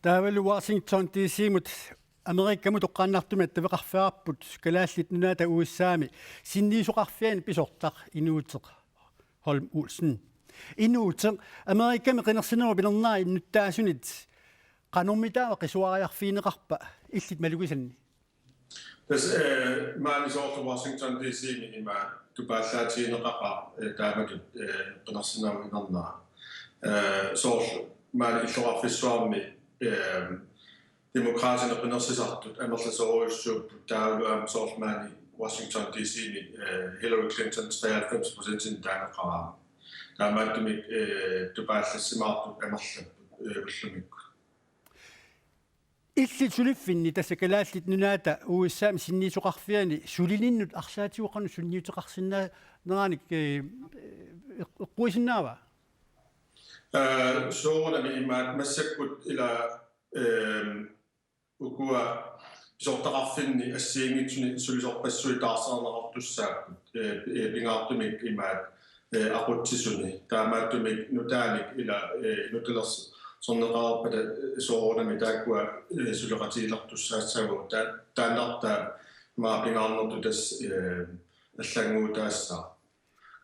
Taavalu Washington DC-mut Amerikkamut oqqaannartumat taveqarfiarput kalaaslit nunaata uussaami sinniisuqarfiani pisortaq inuuteq Holm Olsen inuuteq Amerikkami qinersinama pilernaai innuttaasunit qanormitaawa qisuariarfiineqarpa illit malugisanni Das maani soorta Washington DC ima tupaallaatiineqaqa taamatut qinersinama inernaa soor maani illoqarfissuarmi demokraaterne qinersisartut amerlasoruissuupput taaluam soormaani Washington DC Hillary Clinton 93% taaneqaraama taamaattumik tupaallassimaartut amerlapput ullumikku illit suliffinni tassa kalaallit nunaata uussaami sinniisuqarfiani sulininnut arsaatiuqarnu sunniuteqarsinnaa neraanik eqquisinnaava soornami imaat massakkut ila ukua pisortaqarfinni assiingitsuni sulisorpassui taarsaarnerartussaapput pingaartumik imaat aqutsisuni taamaattumik nutaanik ila nutilers sorneqarpata soornami taakkua suleqatiilertussaassaguu taannartaa maa pingaarnertu tas аллангуутаассаа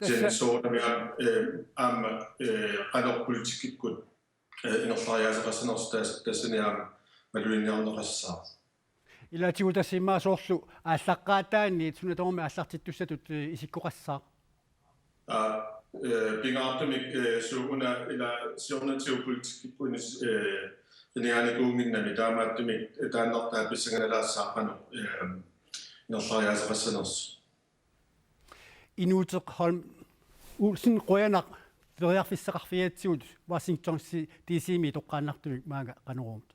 sen soornami aamma qanorpolitikikkut inerlariaaseqassanerс tassaniaama maluinniarneqassaa илаатигу тассимаа соорлу ааллаққаатаани сунаторми ааллартиттуссатут исиккоқассаа pingaartumik suuna ila siornatiupolitikkippunis iniaanikuunginnami taamaattumik taannartaa pissanganalaassaaqqanu inerlariaaseqassanerс inuuteq Holm Olsen qoyanaq veriarfissaqarfiatsigut Washington DC mi toqqaannartumik maaga qanurumt